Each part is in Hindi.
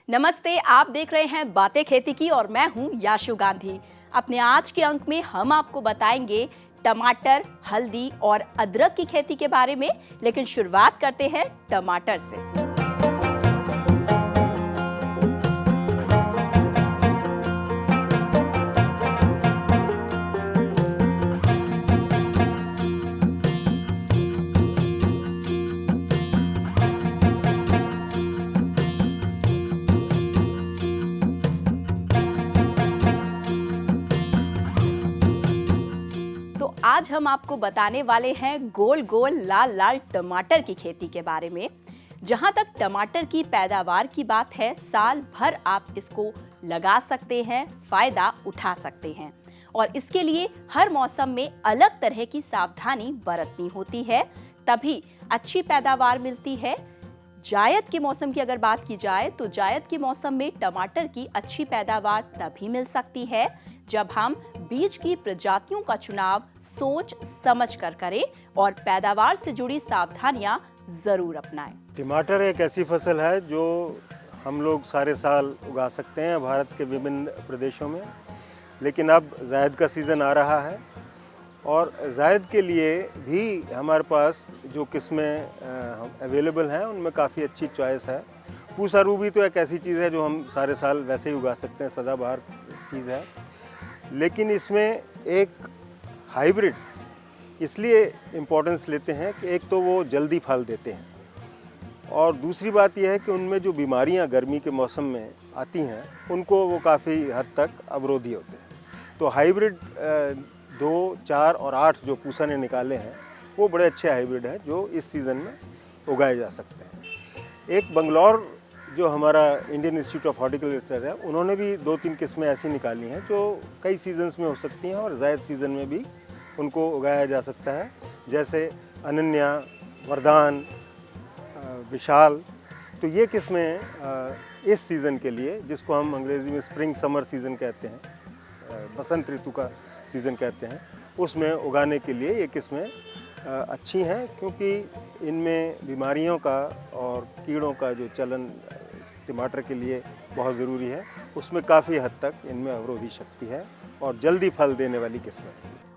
नमस्ते, आप देख रहे हैं बातें खेती की और मैं हूं याशु गांधी। अपने आज के अंक में हम आपको बताएंगे टमाटर, हल्दी और अदरक की खेती के बारे में, लेकिन शुरुआत करते हैं टमाटर से। तो आज हम आपको बताने वाले हैं गोल गोल लाल लाल टमाटर की खेती के बारे में। जहां तक टमाटर की पैदावार की बात है, साल भर आप इसको लगा सकते हैं, फायदा उठा सकते हैं और इसके लिए हर मौसम में अलग तरह की सावधानी बरतनी होती है, तभी अच्छी पैदावार मिलती है। जायद के मौसम की अगर बात की जाए तो जायद के मौसम में टमाटर की अच्छी पैदावार तभी मिल सकती है जब हम बीज की प्रजातियों का चुनाव सोच समझ कर करें और पैदावार से जुड़ी सावधानियां जरूर अपनाएं। टमाटर एक ऐसी फसल है जो हम लोग सारे साल उगा सकते हैं भारत के विभिन्न प्रदेशों में, लेकिन अब जायद का सीज़न आ रहा है और जायद के लिए भी हमारे पास जो किस्में अवेलेबल हैं उनमें काफ़ी अच्छी चॉइस है। पूसा रूबी तो एक ऐसी चीज़ है जो हम सारे साल वैसे ही उगा सकते हैं, सदाबहार चीज़ है, लेकिन इसमें एक हाइब्रिड्स इसलिए इम्पोर्टेंस लेते हैं कि एक तो वो जल्दी फल देते हैं और दूसरी बात यह है कि उनमें जो बीमारियां गर्मी के मौसम में आती हैं उनको वो काफ़ी हद तक अवरोधी होते हैं। तो हाइब्रिड 2, 4 और 8 जो पूसा ने निकाले हैं वो बड़े अच्छे हाइब्रिड हैं जो इस सीज़न में उगाए जा सकते हैं। एक बंगलौर जो हमारा इंडियन इंस्टीट्यूट ऑफ हॉर्टिकल्चर है, उन्होंने भी 2-3 किस्में ऐसी निकाली हैं जो कई सीजन्स में हो सकती हैं और जायद सीज़न में भी उनको उगाया जा सकता है, जैसे अनन्या, वरदान, विशाल। तो ये किस्में इस सीज़न के लिए, जिसको हम अंग्रेज़ी में स्प्रिंग समर सीज़न कहते हैं, बसंत ऋतु का सीज़न कहते हैं, उसमें उगाने के लिए ये किस्में अच्छी हैं, क्योंकि इनमें बीमारियों का और कीड़ों का जो चलन टमाटर के लिए बहुत ज़रूरी है, उसमें काफ़ी हद तक इनमें अवरोधी शक्ति है और जल्दी फल देने वाली किस्में।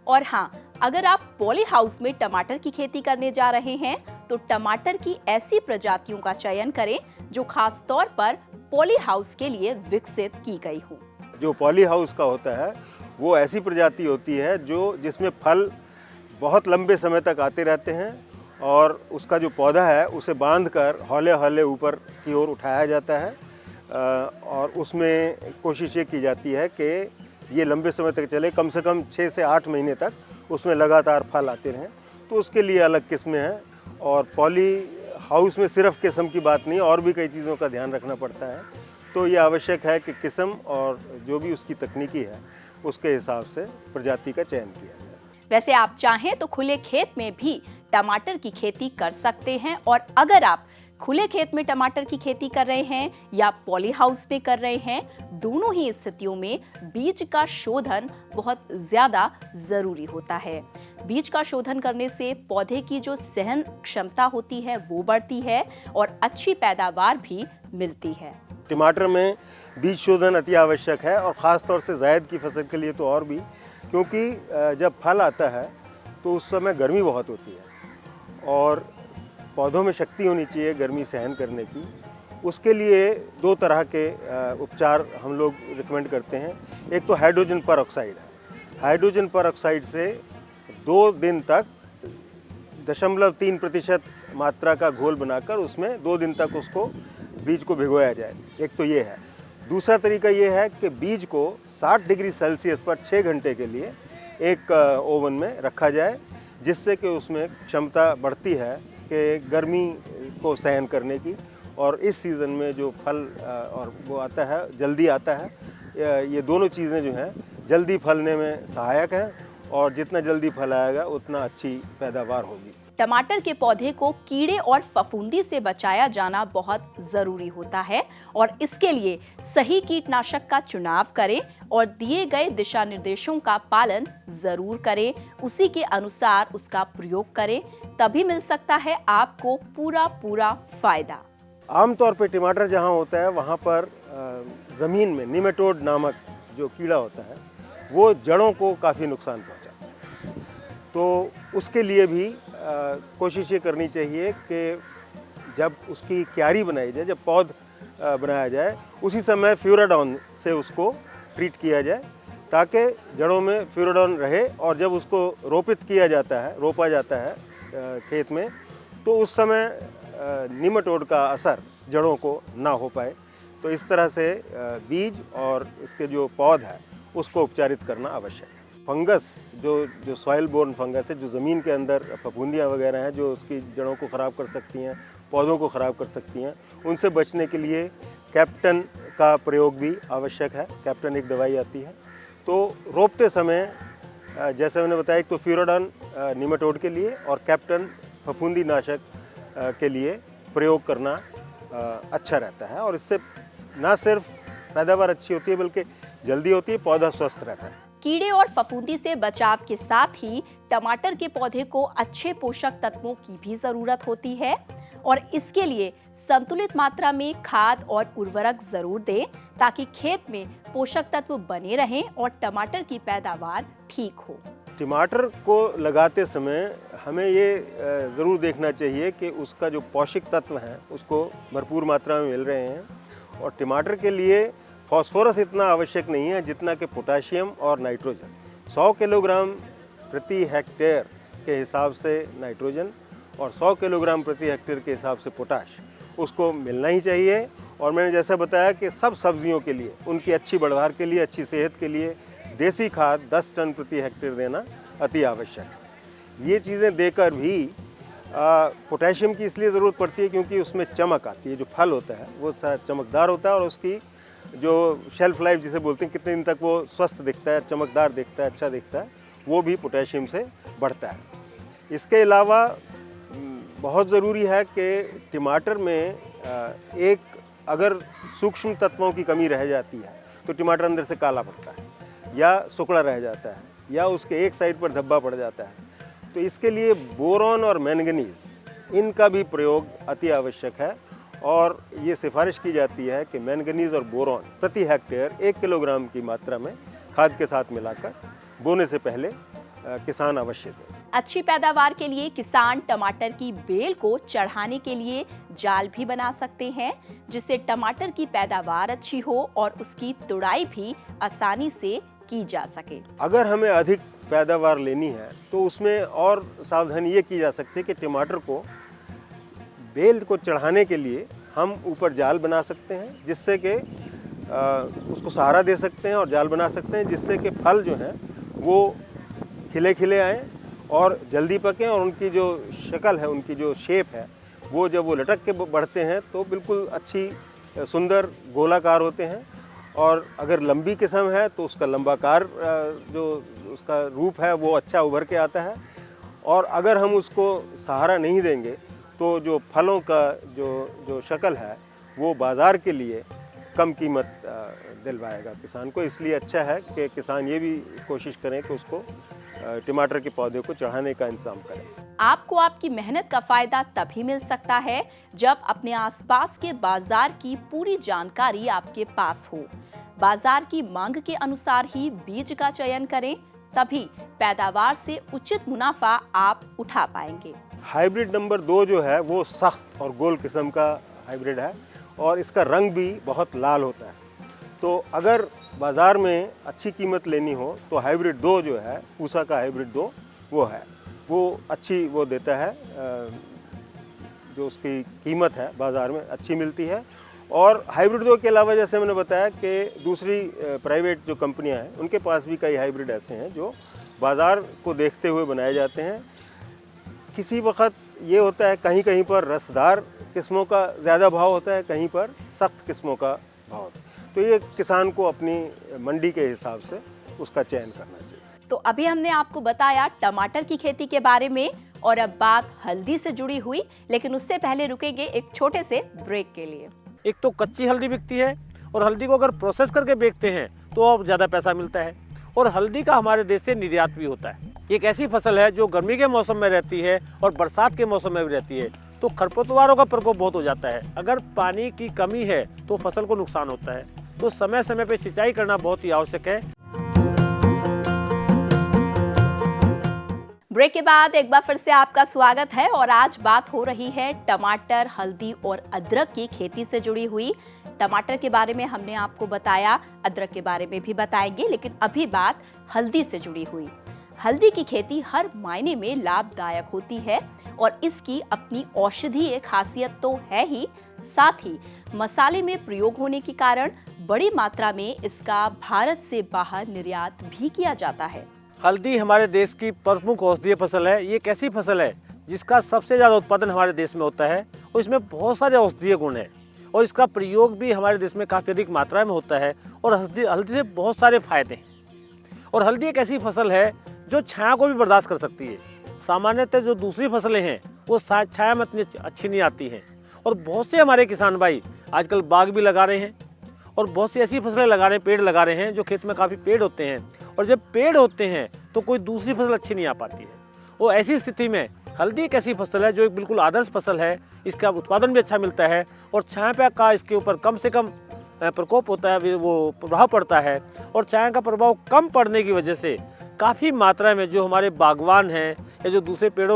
और हाँ, अगर आप पॉली हाउस में टमाटर की खेती करने जा रहे हैं तो टमाटर की ऐसी प्रजातियों का चयन करें जो खास तौर पर पॉली हाउस के लिए विकसित की गई हो। जो पॉली हाउस का होता है वो ऐसी प्रजाति होती है जिसमें फल बहुत लंबे समय तक आते रहते हैं और उसका जो पौधा है उसे बांधकर हौले हौले ऊपर की ओर उठाया जाता है और उसमें कोशिश ये की जाती है कि ये लंबे समय तक चले, कम से कम 6 से 8 महीने तक उसमें लगातार फल आते रहें। तो उसके लिए अलग किस्में हैं और पॉली हाउस में सिर्फ किस्म की बात नहीं, और भी कई चीज़ों का ध्यान रखना पड़ता है। तो ये आवश्यक है कि किस्म और जो भी उसकी तकनीकी है उसके हिसाब से प्रजाति का चयन किया जाए। वैसे आप चाहें तो खुले खेत में भी टमाटर की खेती कर सकते हैं और अगर आप खुले खेत में टमाटर की खेती कर रहे हैं या पॉली हाउस में कर रहे हैं, दोनों ही स्थितियों में बीज का शोधन बहुत ज्यादा जरूरी होता है। बीज का शोधन करने से पौधे की जो सहन क्षमता होती है वो बढ़ती है और अच्छी पैदावार भी मिलती है। टमाटर में बीज शोधन अति आवश्यक है और ख़ास तौर से जायद की फसल के लिए तो और भी, क्योंकि जब फल आता है तो उस समय गर्मी बहुत होती है और पौधों में शक्ति होनी चाहिए गर्मी सहन करने की। उसके लिए 2 तरह के उपचार हम लोग रिकमेंड करते हैं। एक तो हाइड्रोजन परऑक्साइड है। हाइड्रोजन परऑक्साइड से 2 दिन तक 0.3% मात्रा का घोल बनाकर उसमें 2 दिन तक उसको बीज को भिगोया जाए। एक तो ये है। दूसरा तरीका ये है कि बीज को 60 डिग्री सेल्सियस पर 6 घंटे के लिए एक ओवन में रखा जाए, जिससे कि उसमें क्षमता बढ़ती है कि गर्मी को सहन करने की, और इस सीज़न में जो फल और वो आता है जल्दी आता है। ये दोनों चीज़ें जो हैं जल्दी फलने में सहायक हैं और जितना जल्दी फल आएगा उतना अच्छी पैदावार होगी। टमाटर के पौधे को कीड़े और फफूंदी से बचाया जाना बहुत जरूरी होता है और इसके लिए सही कीटनाशक का चुनाव करें और दिए गए दिशा निर्देशों का पालन जरूर करें। उसी के अनुसार उसका प्रयोग करें, तभी मिल सकता है आपको पूरा फायदा। आमतौर पे टमाटर जहाँ होता है वहाँ पर ज़मीन में निमेटोड नामक जो कीड़ा होता है वो जड़ों को काफ़ी नुकसान पहुँचाता है। तो उसके लिए भी कोशिश ये करनी चाहिए कि जब उसकी क्यारी बनाई जाए, जब पौध बनाया जाए, उसी समय फ्यूराडाउन से उसको ट्रीट किया जाए ताकि जड़ों में फ्यूराडाउन रहे, और जब उसको रोपा जाता है खेत में, तो उस समय निमेटोड का असर जड़ों को ना हो पाए। तो इस तरह से बीज और इसके जो पौध है उसको उपचारित करना आवश्यक है। फंगस जो सॉइल बोर्न फंगस है, जो ज़मीन के अंदर फफूंदियाँ वगैरह हैं जो उसकी जड़ों को ख़राब कर सकती हैं, पौधों को ख़राब कर सकती हैं, उनसे बचने के लिए कैप्टन का प्रयोग भी आवश्यक है। कैप्टन एक दवाई आती है। तो रोपते समय जैसे मैंने बताया, एक तो फ्यूराडाउन निमेटोड के लिए और कैप्टन फफूंदी नाशक के लिए प्रयोग करना अच्छा रहता है, और इससे ना सिर्फ पैदावार अच्छी होती है बल्कि जल्दी होती है, पौधा स्वस्थ रहता है। कीड़े और फफूंदी से बचाव के साथ ही टमाटर के पौधे को अच्छे पोषक तत्वों की भी जरूरत होती है, और इसके लिए संतुलित मात्रा में खाद और उर्वरक जरूर दें ताकि खेत में पोषक तत्व बने रहें और टमाटर की पैदावार ठीक हो। टमाटर को लगाते समय हमें ये ज़रूर देखना चाहिए कि उसका जो पौष्टिक तत्व हैं उसको भरपूर मात्रा में मिल रहे हैं, और टमाटर के लिए फास्फोरस इतना आवश्यक नहीं है जितना कि पोटाशियम और नाइट्रोजन। 100 किलोग्राम प्रति हेक्टेयर के हिसाब से नाइट्रोजन और 100 किलोग्राम प्रति हेक्टेयर के हिसाब से पोटाश उसको मिलना ही चाहिए। और मैंने जैसा बताया कि सब सब्जियों के लिए, उनकी अच्छी बढ़वार के लिए, अच्छी सेहत के लिए देसी खाद 10 टन प्रति हेक्टेयर देना अति आवश्यक है। ये चीज़ें देकर भी पोटेशियम की इसलिए ज़रूरत पड़ती है क्योंकि उसमें चमक आती है। जो फल होता है वो चमकदार होता है, और उसकी जो शेल्फ लाइफ जिसे बोलते हैं, कितने दिन तक वो स्वस्थ दिखता है, चमकदार दिखता है, अच्छा दिखता है, वो भी पोटेशियम से बढ़ता है। इसके अलावा बहुत ज़रूरी है कि टमाटर में एक अगर सूक्ष्म तत्वों की कमी रह जाती है तो टमाटर अंदर से काला पड़ता है, या सुकड़ा रह जाता है, या उसके एक साइड पर धब्बा पड़ जाता है। तो इसके लिए बोरॉन और मैंगनीज इनका भी प्रयोग अति आवश्यक है, और ये सिफारिश की जाती है कि मैंगनीज और बोरॉन प्रति हेक्टेयर 1 किलोग्राम की मात्रा में खाद के साथ मिलाकर बोने से पहले किसान अवश्य दें। अच्छी पैदावार के लिए किसान टमाटर की बेल को चढ़ाने के लिए जाल भी बना सकते हैं, जिससे टमाटर की पैदावार अच्छी हो और उसकी तुड़ाई भी आसानी से की जा सके। अगर हमें अधिक पैदावार लेनी है तो उसमें और सावधानी ये की जा सकती है कि टमाटर को बेल को चढ़ाने के लिए हम ऊपर जाल बना सकते हैं, जिससे कि उसको सहारा दे सकते हैं, और जाल बना सकते हैं जिससे कि फल जो हैं वो खिले खिले आएँ और जल्दी पकें, और उनकी जो शक्ल है, उनकी जो शेप है, वो जब वो लटक के बढ़ते हैं तो बिल्कुल अच्छी सुंदर गोलाकार होते हैं। और अगर लंबी किस्म है तो उसका लंबाकार जो उसका रूप है वो अच्छा उभर के आता है। और अगर हम उसको सहारा नहीं देंगे तो जो फलों का जो शक्ल है वो बाज़ार के लिए कम कीमत दिलवाएगा किसान को। इसलिए अच्छा है कि किसान ये भी कोशिश करें कि उसको टमाटर के पौधे को चढ़ाने का इंतजाम करें। आपको आपकी मेहनत का फायदा तभी मिल सकता है जब अपने आसपास के बाजार की पूरी जानकारी आपके पास हो। बाजार की मांग के अनुसार ही बीज का चयन करें, तभी पैदावार से उचित मुनाफा आप उठा पाएंगे। हाइब्रिड नंबर 2 जो है वो सख्त और गोल किस्म का हाइब्रिड है, और इसका रंग भी बहुत लाल होता है। तो अगर बाज़ार में अच्छी कीमत लेनी हो तो हाइब्रिड 2 जो है, पूसा का हाइब्रिड 2 वो है, वो अच्छी वो देता है, जो उसकी कीमत है बाज़ार में अच्छी मिलती है। और हाइब्रिड 2 के अलावा जैसे मैंने बताया कि दूसरी प्राइवेट जो कंपनियां हैं उनके पास भी कई हाइब्रिड ऐसे हैं जो बाज़ार को देखते हुए बनाए जाते हैं। किसी वक्त ये होता है कहीं कहीं पर रसदार किस्मों का ज़्यादा भाव होता है, कहीं पर सख्त किस्मों का भाव होता है। तो ये किसान को अपनी मंडी के हिसाब से उसका चयन करना चाहिए। तो अभी हमने आपको बताया टमाटर की खेती के बारे में, और अब बात हल्दी से जुड़ी हुई, लेकिन उससे पहले रुकेंगे एक छोटे से ब्रेक के लिए। एक तो कच्ची हल्दी बिकती है, और हल्दी को अगर प्रोसेस करके बेचते हैं तो अब ज़्यादा पैसा मिलता है, और हल्दी का हमारे देश से निर्यात भी होता है। एक ऐसी फसल है जो गर्मी के मौसम में रहती है और बरसात के मौसम में भी रहती है, तो खरपतवारों का प्रकोप बहुत हो जाता है। अगर पानी की कमी है तो फसल को नुकसान होता है, तो समय समय पे सिंचाई करना बहुत ही आवश्यक है। ब्रेक के बाद एक बार फिर से आपका स्वागत है और आज बात हो रही है टमाटर, हल्दी और अदरक की खेती से जुड़ी हुई। टमाटर के बारे में हमने आपको बताया, अदरक के बारे में भी बताएंगे, लेकिन अभी बात हल्दी से जुड़ी हुई। हल्दी की खेती हर मायने में लाभदायक होती है और इसकी अपनी औषधीय खासियत तो है ही, साथ ही मसाले में प्रयोग होने के कारण बड़ी मात्रा में इसका भारत से बाहर निर्यात भी किया जाता है। हल्दी हमारे देश की प्रमुख औषधीय फसल है। ये एक ऐसी फसल है जिसका सबसे ज़्यादा उत्पादन हमारे देश में होता है और इसमें बहुत सारे औषधीय गुण हैं और इसका प्रयोग भी हमारे देश में काफ़ी अधिक मात्रा में होता है और हल्दी से बहुत सारे फायदे हैं। और हल्दी एक ऐसी फसल है जो छाया को भी बर्दाश्त कर सकती है। सामान्यतः जो दूसरी फसलें हैं वो छाया में इतनी अच्छी नहीं आती हैं और बहुत से हमारे किसान भाई आजकल बाग भी लगा रहे हैं और बहुत सी ऐसी फसलें लगा रहे हैं, पेड़ लगा रहे हैं जो खेत में काफ़ी पेड़ होते हैं और जब पेड़ होते हैं तो कोई दूसरी फसल अच्छी नहीं आ पाती है। वो ऐसी स्थिति में हल्दी एक ऐसी फसल है जो एक बिल्कुल आदर्श फसल है। इसका उत्पादन भी अच्छा मिलता है और छाया का इसके ऊपर कम से कम प्रकोप होता है, वो प्रभाव पड़ता है और छाया का प्रभाव कम पड़ने की वजह से काफ़ी मात्रा में जो हमारे बागवान हैं या जो दूसरे पेड़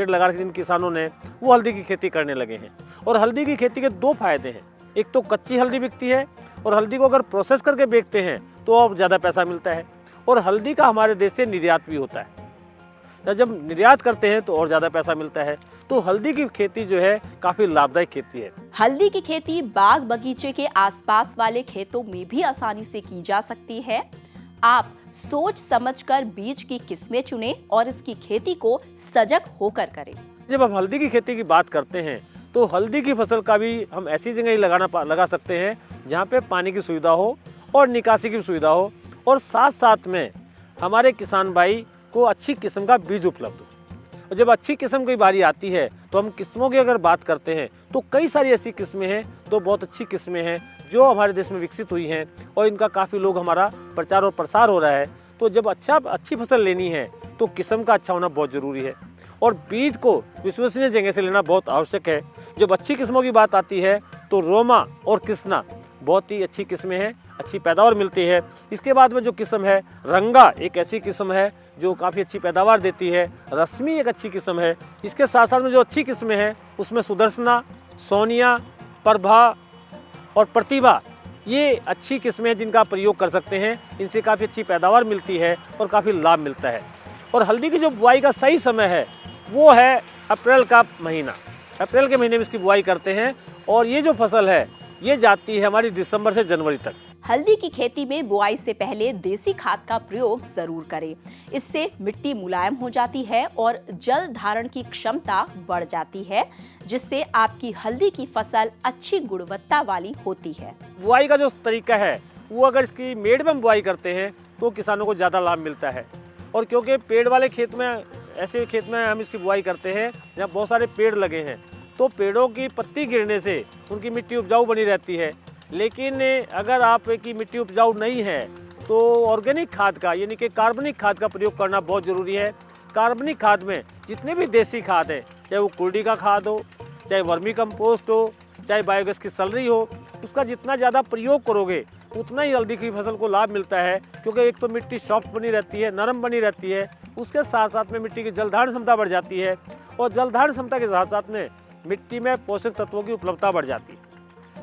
लगा रखे जिन किसानों ने, वो हल्दी की खेती करने लगे हैं। और हल्दी की खेती के दो फायदे हैं, एक तो कच्ची हल्दी बिकती है और हल्दी को अगर प्रोसेस करके बेचते हैं तो और ज़्यादा पैसा मिलता है और हल्दी का हमारे देश से निर्यात भी होता है। जब निर्यात करते हैं तो और ज़्यादा पैसा मिलता है। तो हल्दी की खेती जो है काफ़ी लाभदायक खेती है। हल्दी की खेती बाग बगीचे के आसपास वाले खेतों में भी आसानी से की जा सकती है। आप सोच समझकर बीज की किस्में चुनें और इसकी खेती को सजग होकर करें। जब हम हल्दी की खेती की बात करते हैं तो हल्दी की फसल का भी हम ऐसी जगह ही लगा सकते हैं जहाँ पे पानी की सुविधा हो और निकासी की सुविधा हो और साथ साथ में हमारे किसान भाई को अच्छी किस्म का बीज उपलब्ध हो। और जब अच्छी किस्म की बारी आती है तो हम किस्मों की अगर बात करते हैं तो कई सारी ऐसी किस्में हैं, तो बहुत अच्छी किस्में हैं जो हमारे देश में विकसित हुई हैं और इनका काफ़ी लोग हमारा प्रचार और प्रसार हो रहा है। तो जब अच्छी फसल लेनी है तो किस्म का अच्छा होना बहुत ज़रूरी है और बीज को विश्वसनीय जगह से लेना बहुत आवश्यक है। जब अच्छी किस्मों की बात आती है तो रोमा और कृष्णा बहुत ही अच्छी किस्में हैं, अच्छी पैदावार मिलती है। इसके बाद में जो किस्म है रंगा, एक ऐसी किस्म है जो काफ़ी अच्छी पैदावार देती है। रश्मि एक अच्छी किस्म है। इसके साथ साथ में जो अच्छी किस्में हैं उसमें सुदर्शना, सोनिया, प्रभा और प्रतिभा, ये अच्छी किस्में हैं जिनका प्रयोग कर सकते हैं। इनसे काफ़ी अच्छी पैदावार मिलती है और काफ़ी लाभ मिलता है। और हल्दी की जो बुआई का सही समय है वो है अप्रैल का महीना। अप्रैल के महीने में इसकी बुआई करते हैं और ये जो फसल है ये जाती है हमारी दिसंबर से जनवरी तक। हल्दी की खेती में बुआई से पहले देसी खाद का प्रयोग जरूर करें। इससे मिट्टी मुलायम हो जाती है और जल धारण की क्षमता बढ़ जाती है, जिससे आपकी हल्दी की फसल अच्छी गुणवत्ता वाली होती है। बुआई का जो तरीका है वो अगर इसकी मेड़ में बुआई करते हैं तो किसानों को ज़्यादा लाभ मिलता है। और क्योंकि पेड़ वाले खेत में, ऐसे खेत में हम इसकी बुआई करते हैं जहाँ बहुत सारे पेड़ लगे हैं, तो पेड़ों की पत्ती गिरने से उनकी मिट्टी उपजाऊ बनी रहती है। लेकिन अगर आपकी मिट्टी उपजाऊ नहीं है तो ऑर्गेनिक खाद का, यानी कि कार्बनिक खाद का प्रयोग करना बहुत ज़रूरी है। कार्बनिक खाद में जितने भी देसी खाद हैं, चाहे वो कुल्डी का खाद हो, चाहे वर्मी कंपोस्ट हो, चाहे बायोगैस की सलरी हो, उसका जितना ज़्यादा प्रयोग करोगे उतना ही हल्दी की फसल को लाभ मिलता है। क्योंकि एक तो मिट्टी सॉफ्ट बनी रहती है, नरम बनी रहती है, उसके साथ साथ में मिट्टी की जलधारण क्षमता बढ़ जाती है और जलधारण क्षमता के साथ साथ में मिट्टी में पोषक तत्वों की उपलब्धता बढ़ जाती है।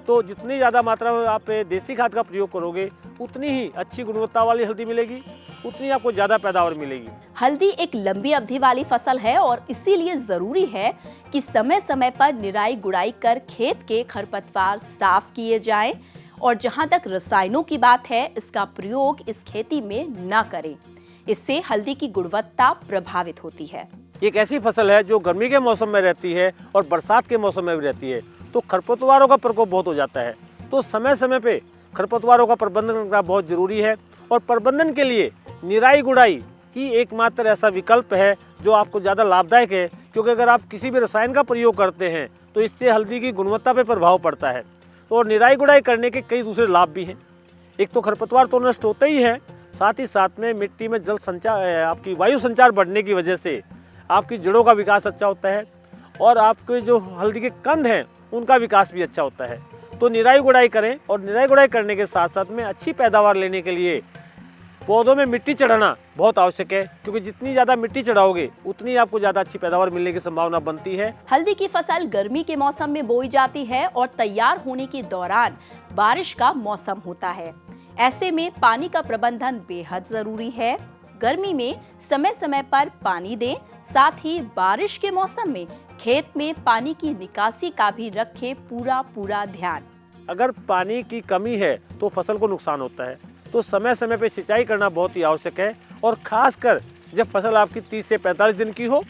तो जितनी ज़्यादा मात्रा में आप देसी खाद का प्रयोग करोगे उतनी ही अच्छी गुणवत्ता वाली हल्दी मिलेगी, उतनी आपको ज़्यादा पैदावार मिलेगी। हल्दी एक लंबी अवधि वाली फसल है और इसीलिए जरूरी है कि समय समय पर निराई गुड़ाई कर खेत के खरपतवार साफ किए जाएं और जहां तक रसायनों की बात है, इसका प्रयोग इस खेती में न करें। इससे हल्दी की गुणवत्ता प्रभावित होती है। एक ऐसी फसल है जो गर्मी के मौसम में रहती है और बरसात के मौसम में भी रहती है, तो खरपतवारों का प्रकोप बहुत हो जाता है। तो समय समय पे खरपतवारों का प्रबंधन करना बहुत ज़रूरी है और प्रबंधन के लिए निराई गुड़ाई ही एकमात्र ऐसा विकल्प है जो आपको ज़्यादा लाभदायक है। क्योंकि अगर आप किसी भी रसायन का प्रयोग करते हैं तो इससे हल्दी की गुणवत्ता पर प्रभाव पड़ता है। तो और निराई गुड़ाई करने के कई दूसरे लाभ भी हैं। एक तो खरपतवार तो नष्ट होते ही हैं, साथ ही साथ में मिट्टी में जल संचार, आपकी वायु संचार बढ़ने की वजह से आपकी जड़ों का विकास अच्छा होता है और आपके जो हल्दी के कंद हैं उनका विकास भी अच्छा होता है। तो निराई गुड़ाई करें और निराई गुड़ाई करने के साथ साथ में अच्छी पैदावार लेने के लिए पौधों में मिट्टी चढ़ाना बहुत आवश्यक है, क्योंकि जितनी ज़्यादा मिट्टी चढ़ाओगे उतनी आपको ज़्यादा अच्छी पैदावार मिलने की संभावना बनती है। हल्दी की फसल गर्मी के मौसम में बोई जाती है और तैयार होने के दौरान बारिश का मौसम होता है। ऐसे में पानी का प्रबंधन बेहद जरूरी है। गर्मी में समय समय पर पानी दें, साथ ही बारिश के मौसम में खेत में पानी की निकासी का भी रखें पूरा ध्यान। अगर पानी की कमी है तो फसल को नुकसान होता है, तो समय समय पे सिंचाई करना बहुत ही आवश्यक है। और खासकर जब फसल आपकी 30 से 45 दिन की हो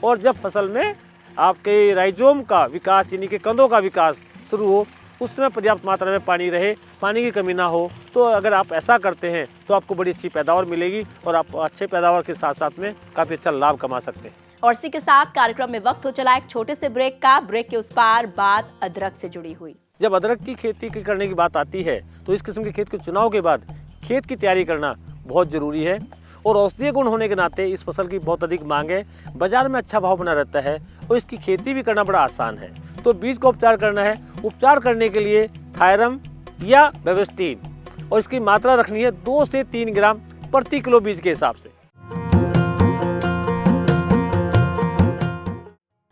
और जब फसल में आपके राइजोम का विकास यानी कि कंदों का विकास शुरू हो, उसमें पर्याप्त मात्रा में पानी रहे, पानी की कमी ना हो, तो अगर आप ऐसा करते हैं तो आपको बड़ी अच्छी पैदावार मिलेगी और आप अच्छे पैदावार के साथ साथ में काफ़ी अच्छा लाभ कमा सकते हैं। और इसी के साथ कार्यक्रम में वक्त हो चला एक छोटे से ब्रेक का। ब्रेक के उस पार बात अदरक से जुड़ी हुई। जब अदरक की खेती करने की बात आती है तो इस किस्म के खेत के चुनाव के बाद खेत की तैयारी करना बहुत ज़रूरी है और औषधीय गुण होने के नाते इस फसल की बहुत अधिक मांग है, बाजार में अच्छा भाव बना रहता है और इसकी खेती भी करना बड़ा आसान है। तो बीज का उपचार करना है। उपचार करने के लिए थायरम या बेविस्टिन और इसकी मात्रा रखनी है 2 से 3 ग्राम प्रति किलो बीज के हिसाब से।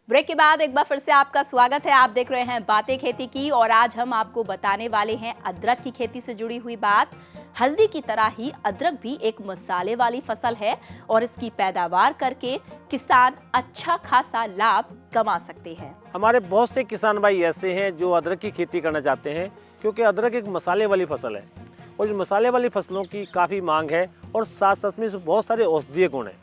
ब्रेक के बाद एक बार फिर से आपका स्वागत है। आप देख रहे हैं बातें खेती की और आज हम आपको बताने वाले हैं अदरक की खेती से जुड़ी हुई बात। हल्दी की तरह ही अदरक भी एक मसाले वाली फसल है और इसकी पैदावार करके किसान अच्छा खासा लाभ कमा सकते हैं। हमारे बहुत से किसान भाई ऐसे हैं जो अदरक की खेती करना चाहते हैं, क्योंकि अदरक एक मसाले वाली फसल है और इस मसाले वाली फसलों की काफ़ी मांग है और साथ साथ में बहुत सारे औषधीय गुण हैं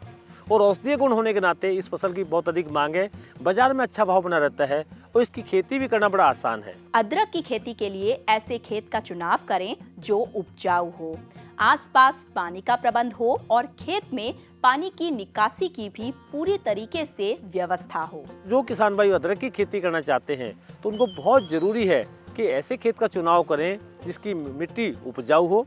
और औषधीय गुण होने के नाते इस फसल की बहुत अधिक मांग है, बाजार में अच्छा भाव बना रहता है और इसकी खेती भी करना बड़ा आसान है। अदरक की खेती के लिए ऐसे खेत का चुनाव करें जो उपजाऊ हो, आसपास पानी का प्रबंध हो और खेत में पानी की निकासी की भी पूरी तरीके से व्यवस्था हो। जो किसान भाई अदरक की खेती करना चाहते हैं तो उनको बहुत जरूरी है कि ऐसे खेत का चुनाव करें जिसकी मिट्टी उपजाऊ हो,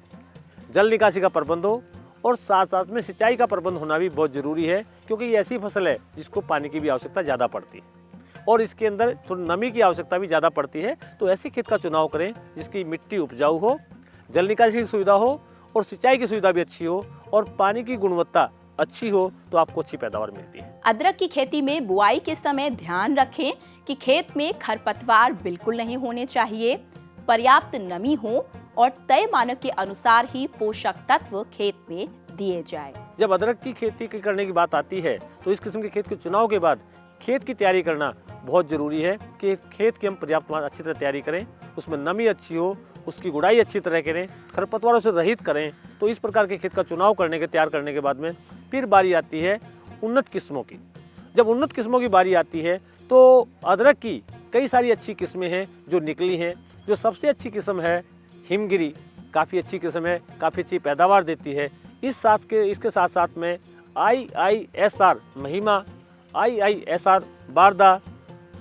जल निकासी का प्रबंध हो और साथ साथ में सिंचाई का प्रबंध होना भी बहुत ज़रूरी है, क्योंकि ये ऐसी फसल है जिसको पानी की भी आवश्यकता ज़्यादा पड़ती है और इसके अंदर थोड़ी नमी की आवश्यकता भी ज़्यादा पड़ती है। तो ऐसे खेत का चुनाव करें जिसकी मिट्टी उपजाऊ हो, जल निकासी की सुविधा हो और सिंचाई की सुविधा भी अच्छी हो और पानी की गुणवत्ता अच्छी हो, तो आपको अच्छी पैदावार मिलती है। अदरक की खेती में बुआई के समय ध्यान रखें कि खेत में खरपतवार बिल्कुल नहीं होने चाहिए, पर्याप्त नमी हो और तय मानक के अनुसार ही पोषक तत्व खेत में दिए जाए। जब अदरक की खेती करने की बात आती है तो इस किस्म के खेत के चुनाव के बाद खेत की तैयारी करना बहुत ज़रूरी है कि खेत की हम पर्याप्त अच्छी तरह तैयारी करें, उसमें नमी अच्छी हो, उसकी गुड़ाई अच्छी तरह करें, खरपतवारों से रहित करें। तो इस प्रकार के खेत का चुनाव करने के तैयार करने के बाद में फिर बारी आती है उन्नत किस्मों की। जब उन्नत किस्मों की बारी आती है तो अदरक की कई सारी अच्छी किस्में हैं जो निकली हैं। जो सबसे अच्छी किस्म है हिमगिरी, काफ़ी अच्छी किस्म है, काफ़ी अच्छी पैदावार देती है। इसके साथ साथ में IISR महिमा, IISR बारदा,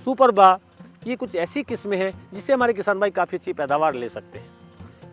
सुपरबा, ये कुछ ऐसी किस्में हैं जिससे हमारे किसान भाई काफ़ी अच्छी पैदावार ले सकते हैं।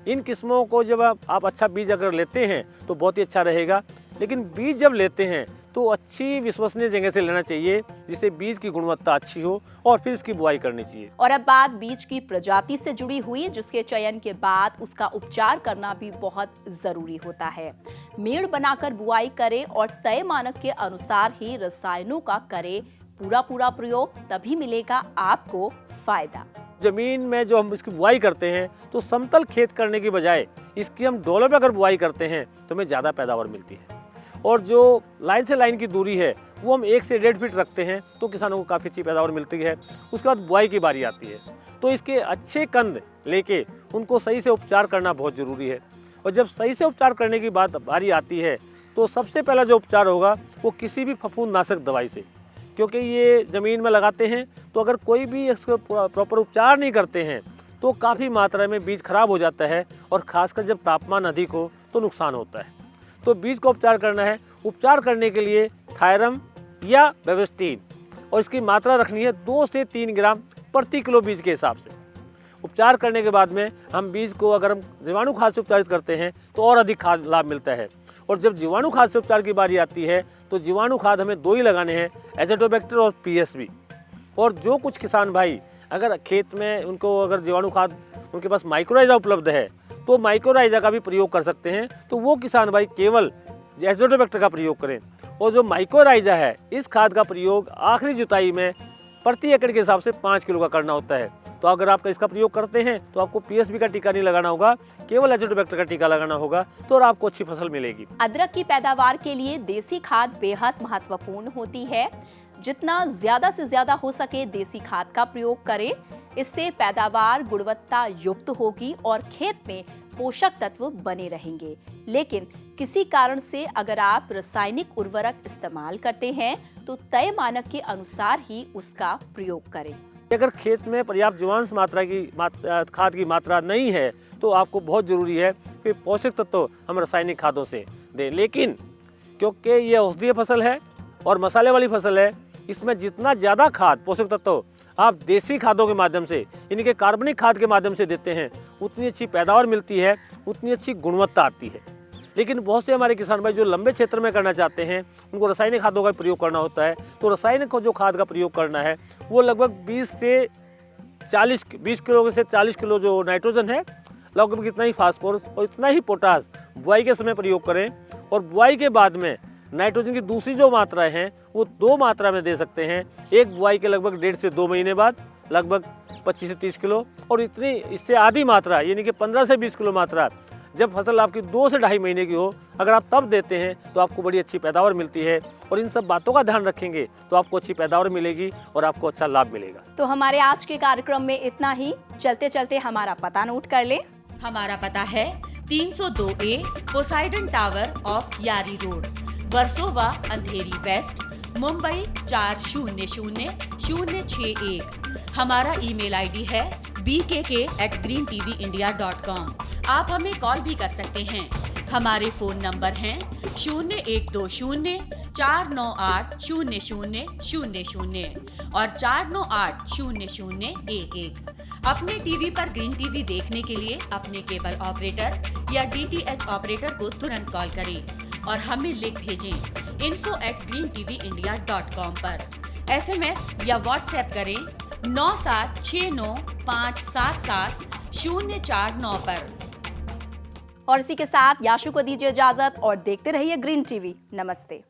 इन किस्मों को जब आप अच्छा बीज अगर लेते हैं तो बहुत ही अच्छा रहेगा, लेकिन बीज जब लेते हैं तो अच्छी विश्वसनीय जगह से लेना चाहिए जिससे बीज की गुणवत्ता अच्छी हो और फिर इसकी बुआई करनी चाहिए। और अब बात बीज की प्रजाति से जुड़ी हुई, जिसके चयन के बाद उसका उपचार करना भी बहुत जरूरी होता है। मेड़ बनाकर बुआई करें और तय मानक के अनुसार ही रसायनों का करें पूरा प्रयोग, तभी मिलेगा आपको फायदा। जमीन में जो हम इसकी बुआई करते हैं तो समतल खेत करने की बजाय इसकी हम डोलों में अगर बुआई करते हैं तो हमें ज़्यादा पैदावार मिलती है। और जो लाइन से लाइन की दूरी है वो हम 1 से 1.5 फीट रखते हैं तो किसानों को काफ़ी अच्छी पैदावार मिलती है। उसके बाद बुआई की बारी आती है तो इसके अच्छे कंद लेके उनको सही से उपचार करना बहुत ज़रूरी है। और जब सही से उपचार करने की बारी आती है तो सबसे पहला जो उपचार होगा वो किसी भी फफूंदनाशक दवाई से, क्योंकि ये ज़मीन में लगाते हैं तो अगर कोई भी इसको प्रॉपर उपचार नहीं करते हैं तो काफ़ी मात्रा में बीज खराब हो जाता है और ख़ासकर जब तापमान अधिक हो तो नुकसान होता है। तो बीज का उपचार करना है। उपचार करने के लिए थायरम या बेविस्टिन और इसकी मात्रा रखनी है 2 से 3 ग्राम प्रति किलो बीज के हिसाब से। उपचार करने के बाद में हम बीज को अगर हम जीवाणु खाद से उपचारित करते हैं तो और अधिक खाद लाभ मिलता है। और जब जीवाणु खाद से उपचार की बारी आती है तो जीवाणु खाद हमें 2 ही लगाने हैं, एज़ोटोबैक्टर और पीएसबी। और जो कुछ किसान भाई अगर खेत में उनको अगर जीवाणु खाद उनके पास माइक्रोराइजा उपलब्ध है तो माइक्रोराइजा का भी प्रयोग कर सकते हैं, तो वो किसान भाई केवल एज़ोटोबैक्टर का प्रयोग करें। और जो माइक्रोराइजा है इस खाद का प्रयोग आखिरी जुताई में प्रति एकड़ के हिसाब से 5 किलो का करना होता है। तो अगर आप इसका प्रयोग करते हैं तो आपको पीएसबी का टीका नहीं लगाना होगा, केवल एज़ोटोबैक्टर का टीका लगाना होगा, तो और आपको अच्छी फसल मिलेगी। अदरक की पैदावार के लिए देसी खाद बेहद महत्वपूर्ण होती है। जितना ज्यादा से ज्यादा हो सके देसी खाद का प्रयोग करें, इससे पैदावार गुणवत्ता युक्त होगी और खेत में पोषक तत्व बने रहेंगे। लेकिन किसी कारण से अगर आप रासायनिक उर्वरक इस्तेमाल करते हैं तो तय मानक के अनुसार ही उसका प्रयोग करें। अगर खेत में पर्याप्त जीवांश खाद की मात्रा नहीं है तो आपको बहुत जरूरी है कि पोषक तत्व हम रासायनिक खादों से दें। लेकिन क्योंकि ये औषधीय फसल है और मसाले वाली फसल है, इसमें जितना ज़्यादा खाद पोषक तत्व आप देसी खादों के माध्यम से यानी कि कार्बनिक खाद के माध्यम से देते हैं, उतनी अच्छी पैदावार मिलती है, उतनी अच्छी गुणवत्ता आती है। लेकिन बहुत से हमारे किसान भाई जो लंबे क्षेत्र में करना चाहते हैं उनको रासायनिक खादों का प्रयोग करना होता है। तो रासायनिक जो खाद का प्रयोग करना है वो लगभग 20 किलो से 40 किलो जो नाइट्रोजन है, लगभग इतना ही फास्फोरस और इतना ही पोटास बुआई के समय प्रयोग करें। और बुआई के बाद में नाइट्रोजन की दूसरी जो मात्राएं हैं वो 2 मात्रा में दे सकते हैं। एक बुआई के लगभग 1.5 से 2 महीने बाद लगभग 25 से 30 किलो, और इतनी इससे आधी मात्रा यानी कि 15 से 20 किलो मात्रा जब फसल आपकी 2 से 2.5 महीने की हो, अगर आप तब देते हैं तो आपको बड़ी अच्छी पैदावार मिलती है। और इन सब बातों का ध्यान रखेंगे तो आपको अच्छी पैदावार मिलेगी और आपको अच्छा लाभ मिलेगा। तो हमारे आज के कार्यक्रम में इतना ही। चलते चलते हमारा पता नोट कर ले। हमारा पता है 302A पोसाइडन टावर ऑफ यारी रोड, वर्सोवा, अंधेरी वेस्ट, मुंबई 400061। हमारा ईमेल आईडी है bkk@greentvindia.com। आप हमें कॉल भी कर सकते हैं। हमारे फोन नंबर हैं 0120-498-0000 और 498-0011। अपने टीवी पर ग्रीन टीवी देखने के लिए अपने केबल ऑपरेटर या DTH ऑपरेटर को तुरंत कॉल करें और हमें लिंक भेजें info@greentvindia.com पर। SMS या WhatsApp करें 9769577049 पर। और इसी के साथ याशु को दीजिए इजाजत और देखते रहिए ग्रीन टीवी। नमस्ते।